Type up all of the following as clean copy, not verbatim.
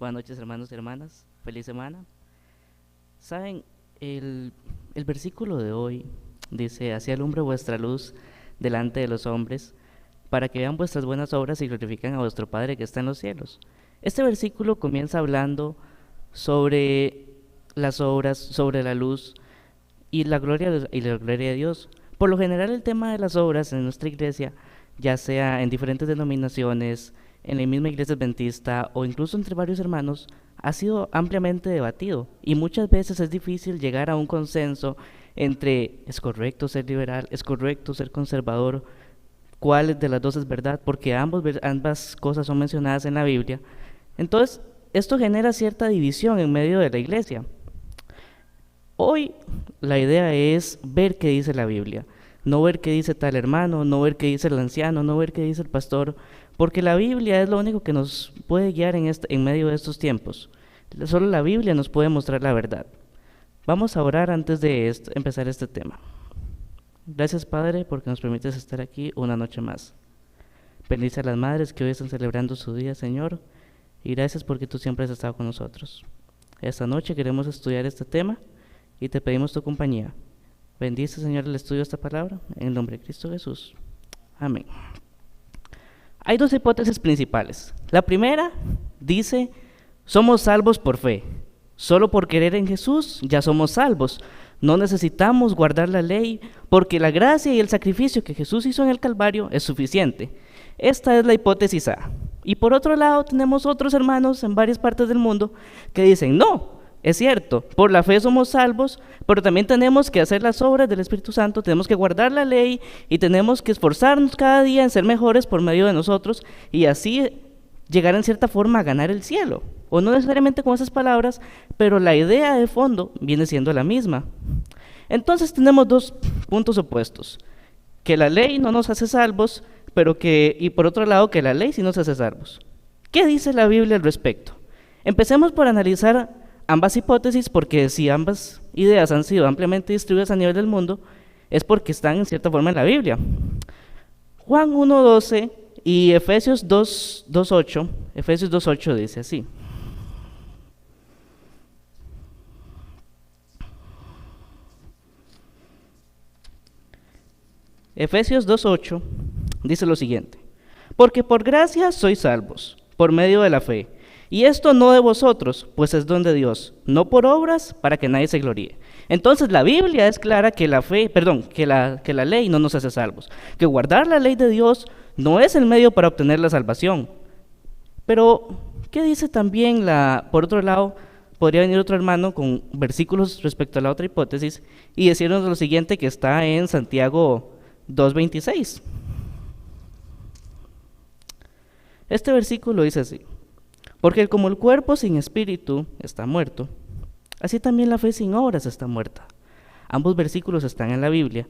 Buenas noches, hermanos y hermanas. Feliz semana. Saben, el versículo de hoy dice: así alumbre vuestra luz delante de los hombres, para que vean vuestras buenas obras y glorifiquen a vuestro Padre que está en los cielos. Este versículo comienza hablando sobre las obras, sobre la luz y la gloria de Dios. Por lo general, el tema de las obras en nuestra iglesia, ya sea en diferentes denominaciones, en la misma iglesia adventista o incluso entre varios hermanos, ha sido ampliamente debatido y muchas veces es difícil llegar a un consenso entre es correcto ser liberal, es correcto ser conservador, cuál de las dos es verdad, porque ambas cosas son mencionadas en la Biblia. Entonces, esto genera cierta división en medio de la iglesia. Hoy la idea es ver qué dice la Biblia, no ver qué dice tal hermano, no ver qué dice el anciano, no ver qué dice el pastor, porque la Biblia es lo único que nos puede guiar en medio de estos tiempos. Solo la Biblia nos puede mostrar la verdad. Vamos a orar antes de empezar este tema. Gracias, Padre, porque nos permites estar aquí una noche más. Bendice a las madres que hoy están celebrando su día, Señor, y gracias porque tú siempre has estado con nosotros. Esta noche queremos estudiar este tema y te pedimos tu compañía. Bendice, Señor, el estudio de esta palabra, en el nombre de Cristo Jesús. Amén. Hay dos hipótesis principales. La primera dice: somos salvos por fe. Solo por creer en Jesús ya somos salvos. No necesitamos guardar la ley, porque la gracia y el sacrificio que Jesús hizo en el Calvario es suficiente. Esta es la hipótesis A. Y por otro lado tenemos otros hermanos en varias partes del mundo que dicen: no, es cierto, por la fe somos salvos, pero también tenemos que hacer las obras del Espíritu Santo, tenemos que guardar la ley y tenemos que esforzarnos cada día en ser mejores por medio de nosotros y así llegar en cierta forma a ganar el cielo. O no necesariamente con esas palabras, pero la idea de fondo viene siendo la misma. Entonces tenemos dos puntos opuestos: que la ley no nos hace salvos, y por otro lado que la ley sí nos hace salvos. ¿Qué dice la Biblia al respecto? Empecemos por analizar ambas hipótesis, porque si ambas ideas han sido ampliamente distribuidas a nivel del mundo, es porque están en cierta forma en la Biblia. Juan 1:12 y Efesios 2:8, Efesios 2:8 dice así. Efesios 2:8 dice lo siguiente: porque por gracia sois salvos, por medio de la fe, y esto no de vosotros, pues es don de Dios, no por obras, para que nadie se gloríe. Entonces la Biblia es clara que que la ley no nos hace salvos, que guardar la ley de Dios no es el medio para obtener la salvación. Pero, ¿qué dice también por otro lado? Podría venir otro hermano con versículos respecto a la otra hipótesis y decirnos lo siguiente, que está en Santiago 2:26. Este versículo dice así: porque como el cuerpo sin espíritu está muerto, así también la fe sin obras está muerta. Ambos versículos están en la Biblia.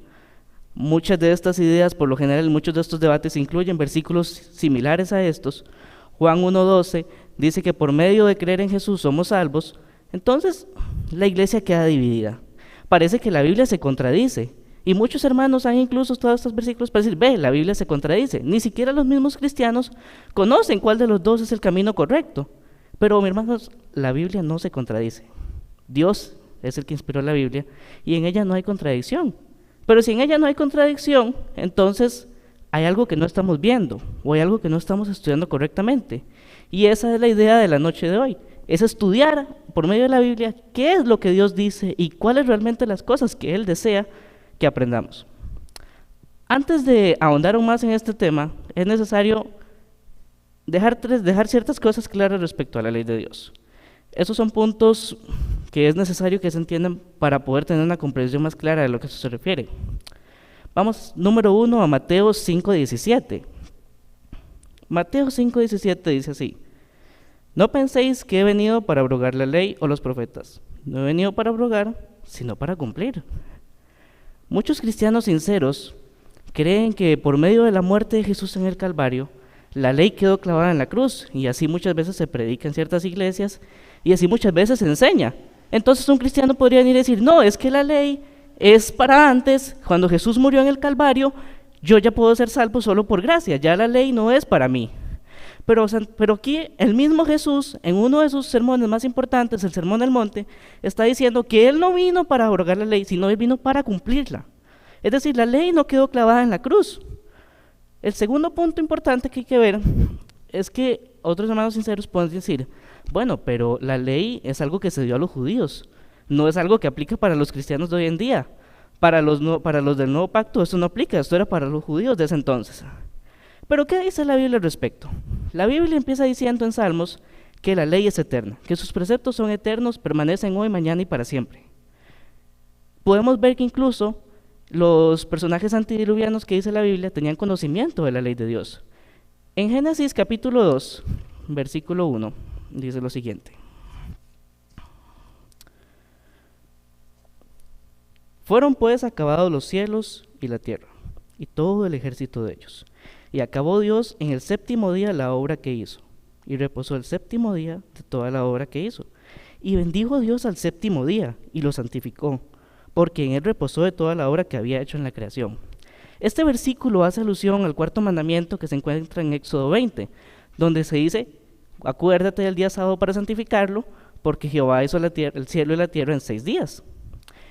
Muchas de estas ideas, por lo general, muchos de estos debates incluyen versículos similares a estos. Juan 1:12 dice que por medio de creer en Jesús somos salvos. Entonces, la iglesia queda dividida. Parece que la Biblia se contradice. Y muchos hermanos han incluso todos estos versículos para decir: ve, la Biblia se contradice. Ni siquiera los mismos cristianos conocen cuál de los dos es el camino correcto. Pero, mis hermanos, la Biblia no se contradice. Dios es el que inspiró la Biblia y en ella no hay contradicción. Pero si en ella no hay contradicción, entonces hay algo que no estamos viendo o hay algo que no estamos estudiando correctamente. Y esa es la idea de la noche de hoy: es estudiar por medio de la Biblia qué es lo que Dios dice y cuáles realmente las cosas que Él desea que aprendamos. Antes de ahondar aún más en este tema, es necesario dejar ciertas cosas claras respecto a la ley de Dios. Esos son puntos que es necesario que se entiendan para poder tener una comprensión más clara de lo que eso se refiere. Vamos, número 1, a Mateo 5:17. Mateo 5:17 dice así: no penséis que he venido para abrogar la ley o los profetas. No he venido para abrogar, sino para cumplir. Muchos cristianos sinceros creen que por medio de la muerte de Jesús en el Calvario, la ley quedó clavada en la cruz, y así muchas veces se predica en ciertas iglesias, y así muchas veces se enseña. Entonces un cristiano podría venir y decir: no, es que la ley es para antes, cuando Jesús murió en el Calvario, yo ya puedo ser salvo solo por gracia, ya la ley no es para mí. Pero aquí el mismo Jesús, en uno de sus sermones más importantes, el Sermón del Monte, está diciendo que Él no vino para abrogar la ley, sino Él vino para cumplirla. Es decir, la ley no quedó clavada en la cruz. El segundo punto importante que hay que ver es que otros hermanos sinceros pueden decir, bueno, pero la ley es algo que se dio a los judíos, no es algo que aplica para los cristianos de hoy en día. Para los del nuevo pacto eso no aplica, esto era para los judíos de ese entonces. Pero ¿qué dice la Biblia al respecto? La Biblia empieza diciendo en Salmos que la ley es eterna, que sus preceptos son eternos, permanecen hoy, mañana y para siempre. Podemos ver que incluso los personajes antidiluvianos que dice la Biblia tenían conocimiento de la ley de Dios. En Génesis capítulo 2, versículo 1, dice lo siguiente. Fueron pues acabados los cielos y la tierra, y todo el ejército de ellos. Y acabó Dios en el séptimo día la obra que hizo, y reposó el séptimo día de toda la obra que hizo. Y bendijo Dios al séptimo día, y lo santificó, porque en él reposó de toda la obra que había hecho en la creación. Este versículo hace alusión al cuarto mandamiento que se encuentra en Éxodo 20, donde se dice, acuérdate del día sábado para santificarlo, porque Jehová hizo el cielo y la tierra en 6 días.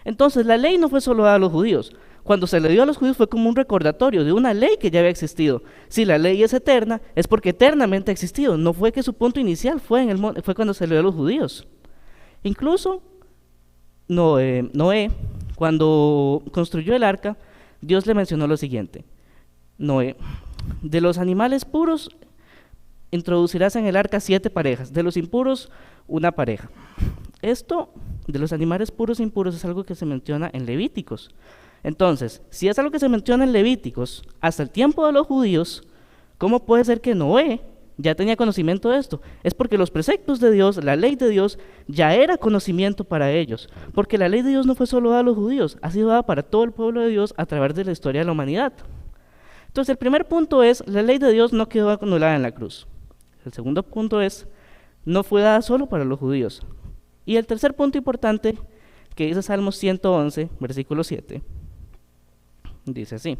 Entonces la ley no fue solo dada a los judíos. Cuando se le dio a los judíos fue como un recordatorio de una ley que ya había existido. Si la ley es eterna, es porque eternamente ha existido. No fue que su punto inicial fue cuando se le dio a los judíos. Incluso Noé, cuando construyó el arca, Dios le mencionó lo siguiente. Noé, de los animales puros introducirás en el arca 7 parejas, de los impuros 1 pareja. Esto de los animales puros e impuros es algo que se menciona en Levíticos. Entonces, si es algo que se menciona en Levíticos hasta el tiempo de los judíos, ¿cómo puede ser que Noé ya tenía conocimiento de esto? Es porque los preceptos de Dios, la ley de Dios, ya era conocimiento para ellos. Porque la ley de Dios no fue solo dada a los judíos, ha sido dada para todo el pueblo de Dios a través de la historia de la humanidad. Entonces, el primer punto es, la ley de Dios no quedó anulada en la cruz. El segundo punto es, no fue dada solo para los judíos. Y el tercer punto importante, que dice Salmos 111, versículo 7, dice así.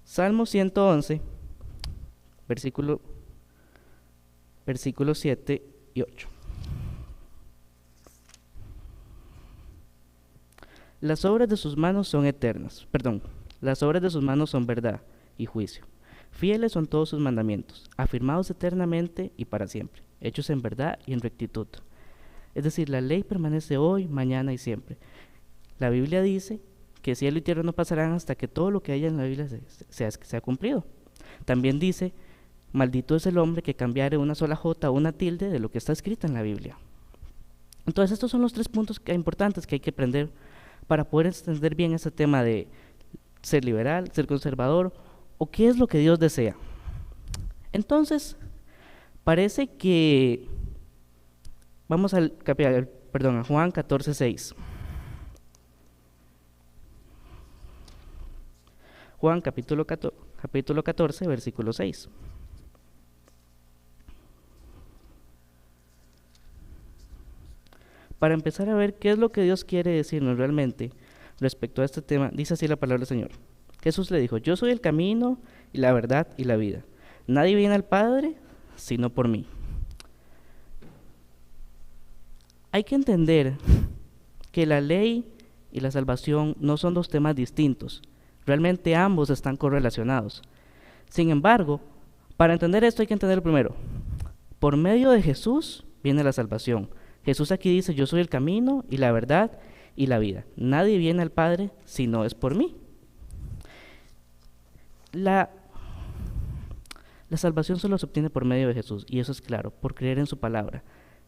Salmos 111, versículo 7 y 8. Las obras de sus manos son las obras de sus manos son verdad y juicio. Fieles son todos sus mandamientos, afirmados eternamente y para siempre, hechos en verdad y en rectitud. Es decir, la ley permanece hoy, mañana y siempre. La Biblia dice que cielo y tierra no pasarán hasta que todo lo que haya en la Biblia sea cumplido. También dice, maldito es el hombre que cambiare una sola jota o una tilde de lo que está escrito en la Biblia. Entonces estos son los 3 puntos importantes que hay que aprender para poder entender bien este tema de ser liberal, ser conservador, o qué es lo que Dios desea. Entonces, parece que vamos a Juan 14:6. Juan capítulo 14, versículo 6. Para empezar a ver qué es lo que Dios quiere decirnos realmente respecto a este tema, dice así la palabra del Señor. Jesús le dijo, yo soy el camino y la verdad y la vida. Nadie viene al Padre sino por mí. Hay que entender que la ley y la salvación no son 2 temas distintos. Realmente ambos están correlacionados. Sin embargo, para entender esto hay que entender primero. Por medio de Jesús viene la salvación. Jesús aquí dice, yo soy el camino y la verdad y la vida. Nadie viene al Padre si no es por mí. La salvación solo se obtiene por medio de Jesús, y eso es claro, por creer en su palabra.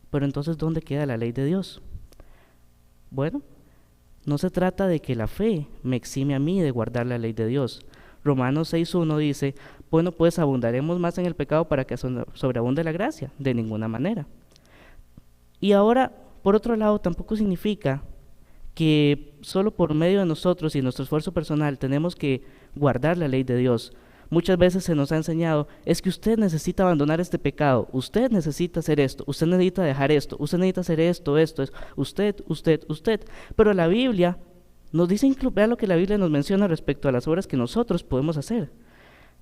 Pero entonces, ¿dónde queda la ley de Dios? Bueno, no se trata de que la fe me exime a mí de guardar la ley de Dios. Romanos 6:1 dice, bueno, pues abundaremos más en el pecado para que sobreabunde la gracia. De ninguna manera. Y ahora, por otro lado, tampoco significa que solo por medio de nosotros y nuestro esfuerzo personal tenemos que guardar la ley de Dios, muchas veces se nos ha enseñado, es que usted necesita abandonar este pecado, usted necesita hacer esto, usted necesita dejar esto, usted necesita hacer esto, usted. Pero la Biblia nos dice, vea lo que la Biblia nos menciona respecto a las obras que nosotros podemos hacer.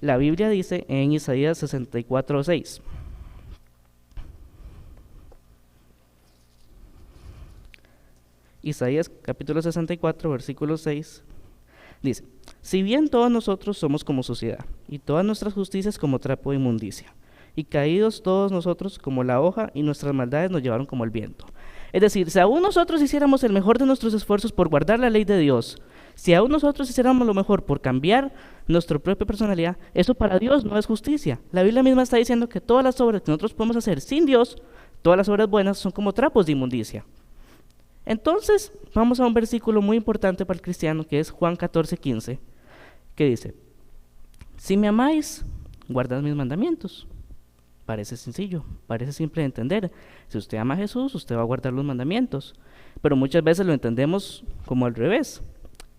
La Biblia dice en Isaías 64:6. Isaías capítulo 64, versículo 6, dice: si bien todos nosotros somos como suciedad, y todas nuestras justicias como trapo de inmundicia, y caídos todos nosotros como la hoja, y nuestras maldades nos llevaron como el viento. Es decir, si aún nosotros hiciéramos el mejor de nuestros esfuerzos por guardar la ley de Dios, si aún nosotros hiciéramos lo mejor por cambiar nuestra propia personalidad, eso para Dios no es justicia. La Biblia misma está diciendo que todas las obras que nosotros podemos hacer sin Dios, todas las obras buenas son como trapos de inmundicia. Entonces, vamos a un versículo muy importante para el cristiano, que es Juan 14:15, que dice: si me amáis, guardad mis mandamientos. Parece sencillo, parece simple de entender. Si usted ama a Jesús, usted va a guardar los mandamientos. Pero muchas veces lo entendemos como al revés.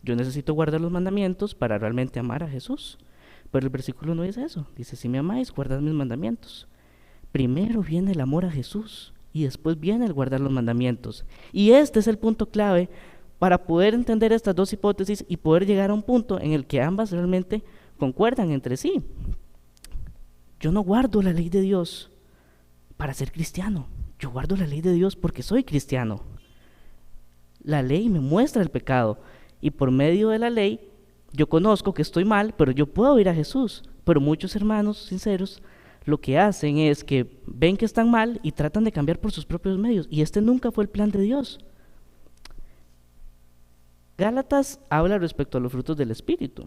Yo necesito guardar los mandamientos para realmente amar a Jesús. Pero el versículo no dice eso. Dice: si me amáis, guardad mis mandamientos. Primero viene el amor a Jesús y después viene el guardar los mandamientos. Y este es el punto clave para poder entender estas dos hipótesis y poder llegar a un punto en el que ambas realmente concuerdan entre sí. Yo no guardo la ley de Dios para ser cristiano. Yo guardo la ley de Dios porque soy cristiano. La ley me muestra el pecado y por medio de la ley yo conozco que estoy mal, pero yo puedo ir a Jesús. Pero muchos hermanos sinceros lo que hacen es que ven que están mal y tratan de cambiar por sus propios medios, y este nunca fue el plan de Dios. Gálatas habla respecto a los frutos del Espíritu.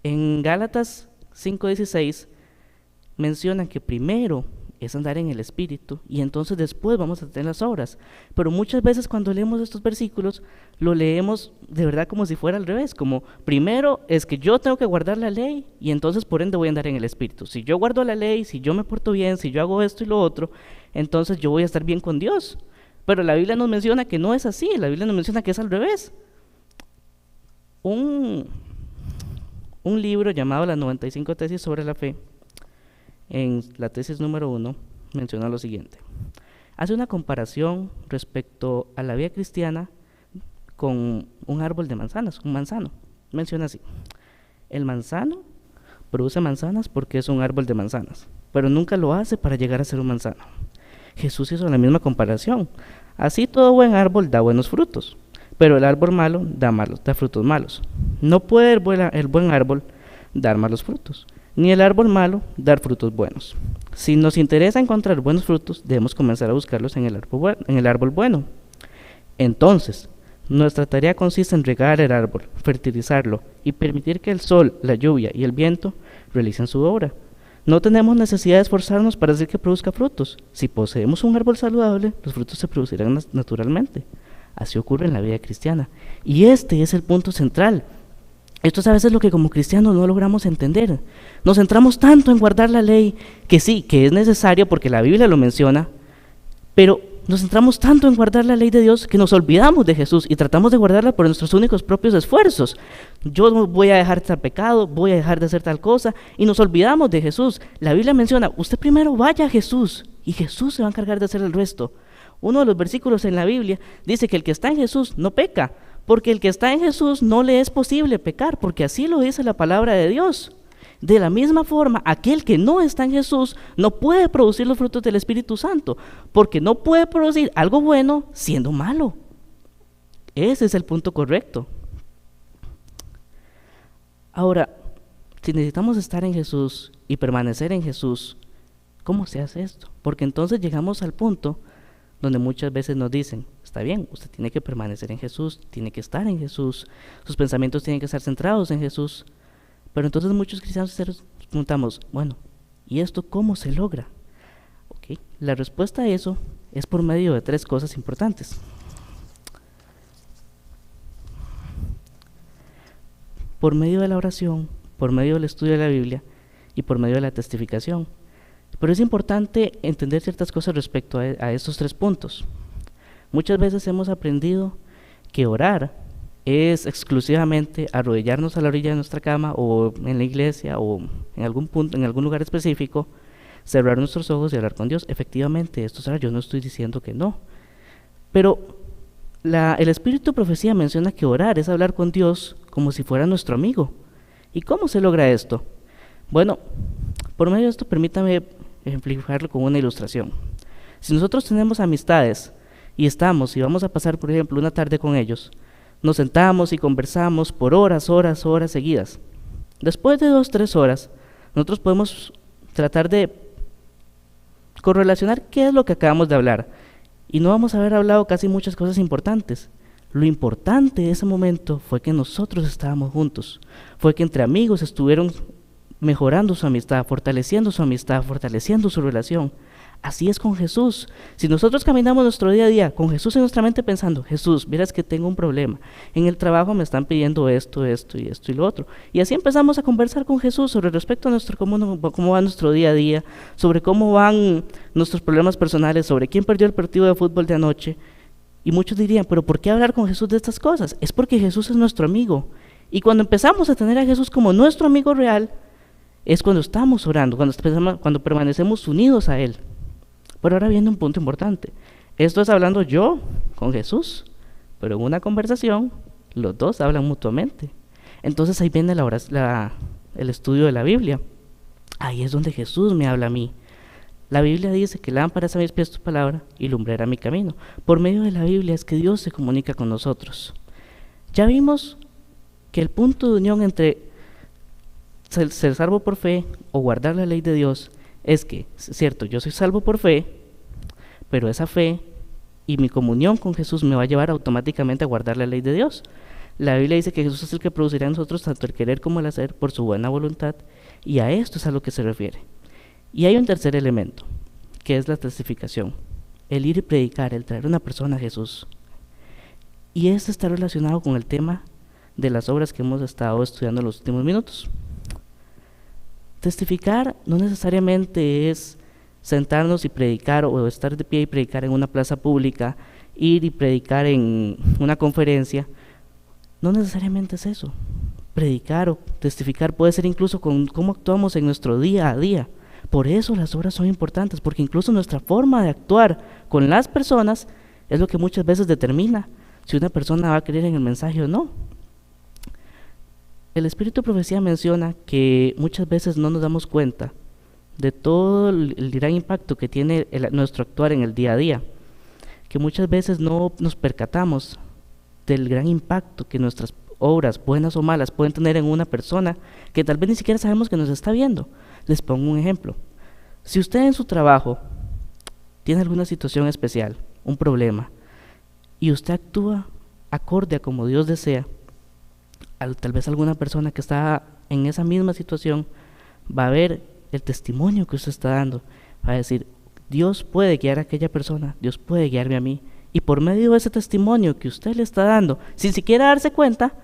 En Gálatas 5:16 menciona que primero es andar en el Espíritu y entonces después vamos a tener las obras. Pero muchas veces cuando leemos estos versículos, lo leemos de verdad como si fuera al revés, como primero es que yo tengo que guardar la ley y entonces por ende voy a andar en el Espíritu. Si yo guardo la ley, si yo me porto bien, si yo hago esto y lo otro, entonces yo voy a estar bien con Dios. Pero la Biblia nos menciona que no es así, la Biblia nos menciona que es al revés. Un libro llamado Las 95 tesis sobre la fe, en la tesis número 1, menciona lo siguiente. Hace una comparación respecto a la vida cristiana con un árbol de manzanas, un manzano. Menciona así: el manzano produce manzanas porque es un árbol de manzanas, pero nunca lo hace para llegar a ser un manzano. Jesús hizo la misma comparación. Así todo buen árbol da buenos frutos, pero el árbol malo da frutos malos. No puede el buen árbol dar malos frutos, ni el árbol malo dar frutos buenos. Si nos interesa encontrar buenos frutos, debemos comenzar a buscarlos en el árbol bueno. Entonces, nuestra tarea consiste en regar el árbol, fertilizarlo y permitir que el sol, la lluvia y el viento realicen su obra. No tenemos necesidad de esforzarnos para hacer que produzca frutos. Si poseemos un árbol saludable, los frutos se producirán naturalmente. Así ocurre en la vida cristiana. Y este es el punto central. Esto es a veces lo que como cristianos no logramos entender. Nos centramos tanto en guardar la ley, que sí, que es necesario porque la Biblia lo menciona, pero nos centramos tanto en guardar la ley de Dios que nos olvidamos de Jesús y tratamos de guardarla por nuestros únicos propios esfuerzos. Yo no voy a dejar tal pecado, voy a dejar de hacer tal cosa, y nos olvidamos de Jesús. La Biblia menciona: usted primero vaya a Jesús y Jesús se va a encargar de hacer el resto. Uno de los versículos en la Biblia dice que el que está en Jesús no peca, porque el que está en Jesús no le es posible pecar, porque así lo dice la palabra de Dios. De la misma forma, aquel que no está en Jesús no puede producir los frutos del Espíritu Santo, porque no puede producir algo bueno siendo malo. Ese es el punto correcto. Ahora, si necesitamos estar en Jesús y permanecer en Jesús, ¿cómo se hace esto? Porque entonces llegamos al punto donde muchas veces nos dicen: está bien, usted tiene que permanecer en Jesús, tiene que estar en Jesús, sus pensamientos tienen que estar centrados en Jesús. Pero entonces muchos cristianos nos preguntamos: bueno, ¿y esto cómo se logra? Okay. La respuesta a eso es por medio de 3 cosas importantes. Por medio de la oración, por medio del estudio de la Biblia y por medio de la testificación. Pero es importante entender ciertas cosas respecto a estos 3 puntos. Muchas veces hemos aprendido que orar es exclusivamente arrodillarnos a la orilla de nuestra cama o en la iglesia o en algún punto, en algún lugar específico, cerrar nuestros ojos y hablar con Dios. Efectivamente, esto será, yo no estoy diciendo que no. Pero el Espíritu de Profecía menciona que orar es hablar con Dios como si fuera nuestro amigo. ¿Y cómo se logra esto? Bueno, por medio de esto permítame ejemplificarlo con una ilustración. Si nosotros tenemos amistades y vamos a pasar, por ejemplo, una tarde con ellos, nos sentamos y conversamos por horas seguidas. Después de 2-3 horas, nosotros podemos tratar de correlacionar qué es lo que acabamos de hablar. Y no vamos a haber hablado casi muchas cosas importantes. Lo importante de ese momento fue que nosotros estábamos juntos. Fue que entre amigos estuvieron mejorando su amistad, fortaleciendo su relación. Así es con Jesús. Si nosotros caminamos nuestro día a día con Jesús en nuestra mente pensando, Jesús, miras que tengo un problema, en el trabajo me están pidiendo esto y lo otro. Y así empezamos a conversar con Jesús sobre respecto a cómo va nuestro día a día, sobre cómo van nuestros problemas personales, sobre quién perdió el partido de fútbol de anoche. Y muchos dirían, pero ¿por qué hablar con Jesús de estas cosas? Es porque Jesús es nuestro amigo. Y cuando empezamos a tener a Jesús como nuestro amigo real, es cuando estamos orando, cuando permanecemos unidos a Él. Pero ahora viene un punto importante. Esto es hablando yo con Jesús, pero en una conversación los dos hablan mutuamente. Entonces ahí viene el estudio de la Biblia. Ahí es donde Jesús me habla a mí. La Biblia dice que lámpara es a mis pies tu palabra y lumbrera mi camino. Por medio de la Biblia es que Dios se comunica con nosotros. Ya vimos que el punto de unión entre ser salvo por fe o guardar la ley de Dios es que, es cierto, yo soy salvo por fe, pero esa fe y mi comunión con Jesús me va a llevar automáticamente a guardar la ley de Dios. La Biblia dice que Jesús es el que producirá en nosotros tanto el querer como el hacer por su buena voluntad, y a esto es a lo que se refiere. Y hay un tercer elemento, que es la testificación, el ir y predicar, el traer a una persona a Jesús. Y esto está relacionado con el tema de las obras que hemos estado estudiando en los últimos minutos. Testificar no necesariamente es sentarnos y predicar o estar de pie y predicar en una plaza pública, ir y predicar en una conferencia. No necesariamente es eso. Predicar o testificar puede ser incluso con cómo actuamos en nuestro día a día. Por eso las obras son importantes, porque incluso nuestra forma de actuar con las personas es lo que muchas veces determina si una persona va a creer en el mensaje o no. El Espíritu de Profecía menciona que muchas veces no nos damos cuenta de todo el gran impacto que tiene nuestro actuar en el día a día, que muchas veces no nos percatamos del gran impacto que nuestras obras, buenas o malas, pueden tener en una persona que tal vez ni siquiera sabemos que nos está viendo. Les pongo un ejemplo. Si usted en su trabajo tiene alguna situación especial, un problema, y usted actúa acorde a como Dios desea, tal vez alguna persona que está en esa misma situación va a ver el testimonio que usted está dando, va a decir, Dios puede guiar a aquella persona, Dios puede guiarme a mí, y por medio de ese testimonio que usted le está dando, sin siquiera darse cuenta,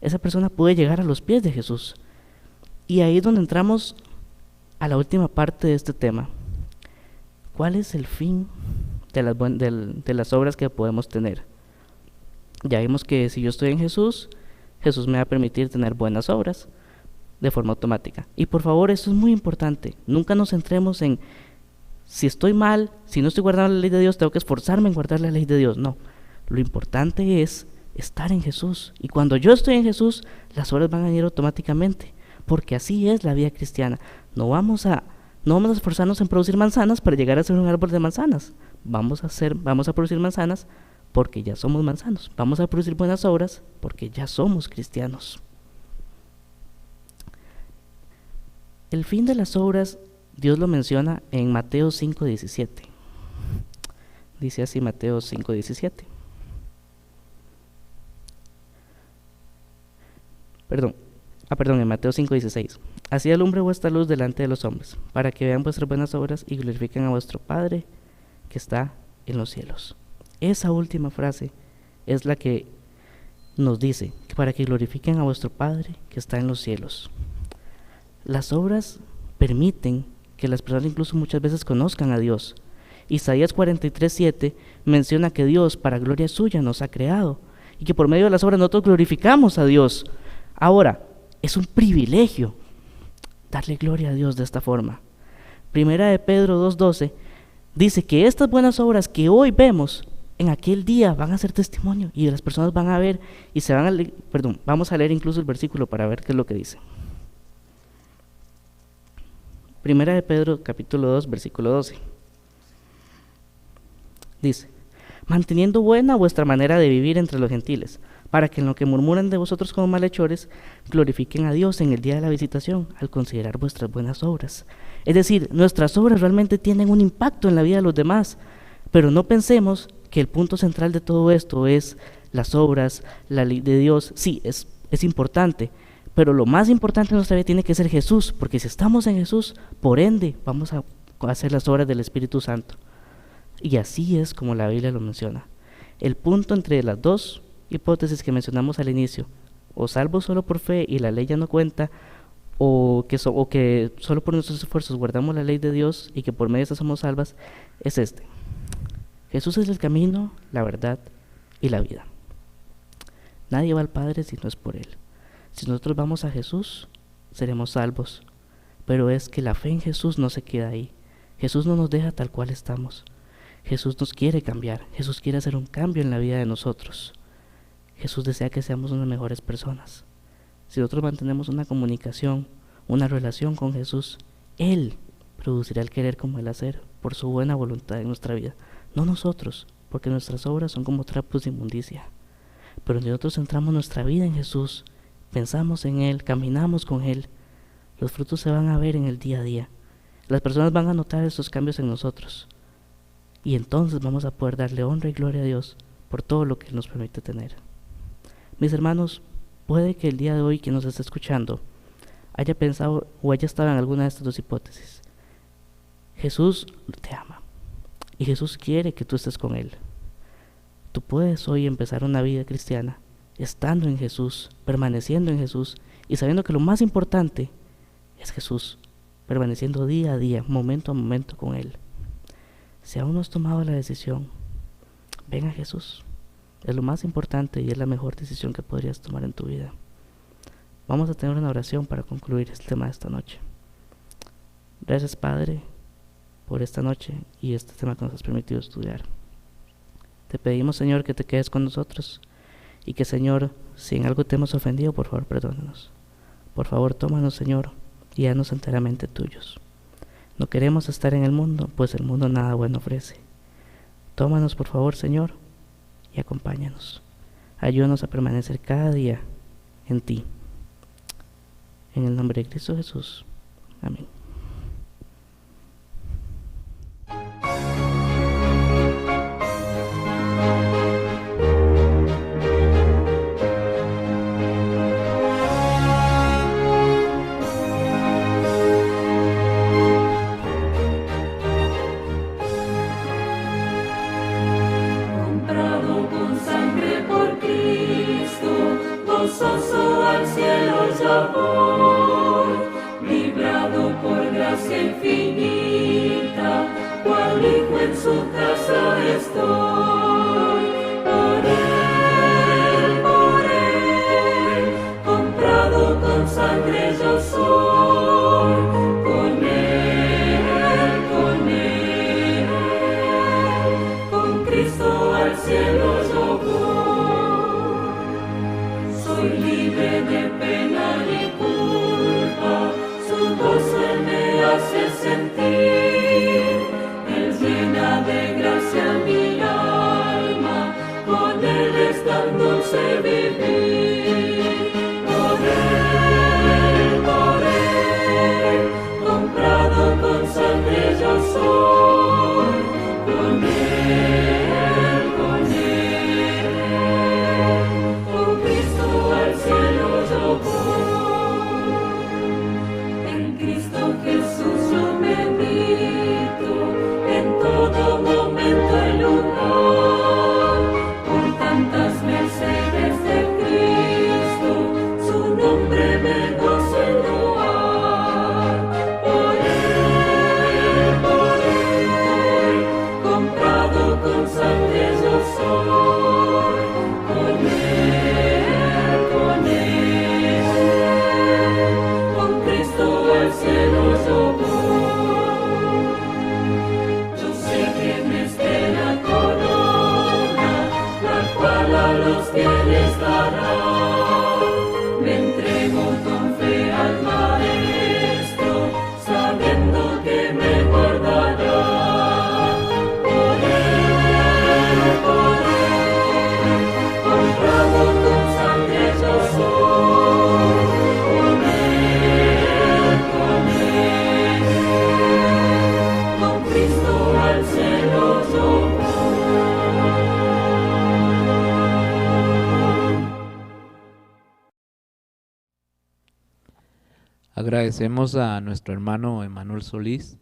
esa persona puede llegar a los pies de Jesús. Y ahí es donde entramos a la última parte de este tema. ¿Cuál es el fin de las obras que podemos tener? Ya vimos que si yo estoy en Jesús, Jesús me va a permitir tener buenas obras de forma automática. Y por favor, esto es muy importante. Nunca nos centremos en si estoy mal, si no estoy guardando la ley de Dios, tengo que esforzarme en guardar la ley de Dios. No, lo importante es estar en Jesús. Y cuando yo estoy en Jesús, las obras van a ir automáticamente, porque así es la vida cristiana. No vamos a esforzarnos en producir manzanas para llegar a ser un árbol de manzanas. Vamos a producir manzanas porque ya somos manzanos. Vamos a producir buenas obras porque ya somos cristianos. El fin de las obras, Dios lo menciona en Mateo 5:17. Dice así Mateo 5:17. En Mateo 5:16. Así alumbre vuestra luz delante de los hombres, para que vean vuestras buenas obras y glorifiquen a vuestro Padre que está en los cielos. Esa última frase es la que nos dice que para que glorifiquen a vuestro Padre que está en los cielos. Las obras permiten que las personas incluso muchas veces conozcan a Dios. Isaías 43:7 menciona que Dios para gloria suya nos ha creado. y que por medio de las obras nosotros glorificamos a Dios. Ahora, es un privilegio darle gloria a Dios de esta forma. Primera de Pedro 2:12 dice que estas buenas obras que hoy vemos, en aquel día van a ser testimonio y las personas van a ver y se van a leer, vamos a leer incluso el versículo para ver qué es lo que dice. Primera de Pedro capítulo 2 versículo 12 dice: manteniendo buena vuestra manera de vivir entre los gentiles, para que en lo que murmuran de vosotros como malhechores, glorifiquen a Dios en el día de la visitación, al considerar vuestras buenas obras. Es decir, nuestras obras realmente tienen un impacto en la vida de los demás, pero no pensemos que el punto central de todo esto es las obras, la ley de Dios. Sí, es importante, pero lo más importante en nuestra vida tiene que ser Jesús, porque si estamos en Jesús, por ende, vamos a hacer las obras del Espíritu Santo. Y así es como la Biblia lo menciona. El punto entre las dos hipótesis que mencionamos al inicio, o salvo solo por fe y la ley ya no cuenta, o que solo por nuestros esfuerzos guardamos la ley de Dios y que por medio de esta somos salvas, es este: Jesús es el camino, la verdad y la vida. Nadie va al Padre si no es por Él. Si nosotros vamos a Jesús, seremos salvos, pero es que la fe en Jesús no se queda ahí. Jesús no nos deja tal cual estamos. Jesús nos quiere cambiar. Jesús quiere hacer un cambio en la vida de nosotros. Jesús desea que seamos unas mejores personas. Si nosotros mantenemos una comunicación, una relación con Jesús, Él producirá el querer como el hacer por su buena voluntad en nuestra vida. No nosotros, porque nuestras obras son como trapos de inmundicia. Pero si nosotros centramos nuestra vida en Jesús, pensamos en Él, caminamos con Él, los frutos se van a ver en el día a día. Las personas van a notar esos cambios en nosotros. Y entonces vamos a poder darle honra y gloria a Dios por todo lo que Él nos permite tener. Mis hermanos, puede que el día de hoy quien nos esté escuchando haya pensado o haya estado en alguna de estas dos hipótesis. Jesús te ama y Jesús quiere que tú estés con Él. Tú puedes hoy empezar una vida cristiana estando en Jesús, permaneciendo en Jesús y sabiendo que lo más importante es Jesús, permaneciendo día a día, momento a momento con Él. Si aún no has tomado la decisión, ven a Jesús. Es lo más importante y es la mejor decisión que podrías tomar en tu vida. Vamos a tener una oración para concluir este tema de esta noche. Gracias, Padre, por esta noche y este tema que nos has permitido estudiar. Te pedimos, Señor, que te quedes con nosotros y que, Señor, si en algo te hemos ofendido, por favor, perdónanos. Por favor, tómanos, Señor, y haznos enteramente tuyos. No queremos estar en el mundo, pues el mundo nada bueno ofrece. Tómanos, por favor, Señor, y acompáñanos. Ayúdanos a permanecer cada día en ti. En el nombre de Cristo Jesús. Amén. Gozoso al cielo ya voy, librado por gracia infinita, cual hijo en su casa estoy. Por él, comprado con sangre yo soy, con él, con Cristo al cielo yo voy. Soy libre de pena y culpa, su gozo Él me hace sentir, Él llena de gracia mi alma. Agradecemos a nuestro hermano Emanuel Solís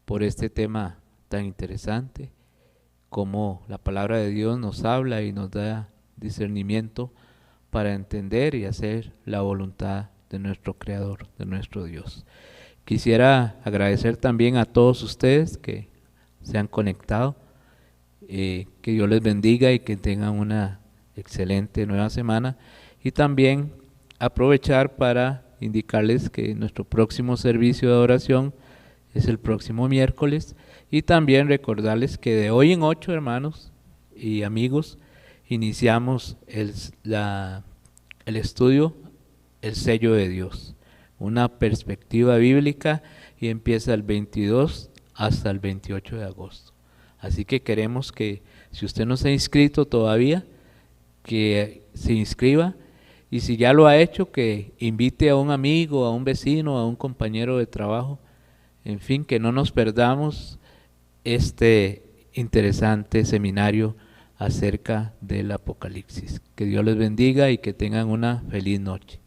por este tema tan interesante, como la palabra de Dios nos habla y nos da discernimiento para entender y hacer la voluntad de nuestro Creador, de nuestro Dios. Quisiera agradecer también a todos ustedes que se han conectado, que Dios les bendiga y que tengan una excelente nueva semana, y también aprovechar para indicarles que nuestro próximo servicio de oración es el próximo miércoles, y también recordarles que de hoy en 8, hermanos y amigos, iniciamos el estudio El sello de Dios, una perspectiva bíblica, y empieza el 22 hasta el 28 de agosto. Así que queremos que, si usted no se ha inscrito todavía, que se inscriba, y si ya lo ha hecho, que invite a un amigo, a un vecino, a un compañero de trabajo, en fin, que no nos perdamos este interesante seminario acerca del Apocalipsis. Que Dios les bendiga y que tengan una feliz noche.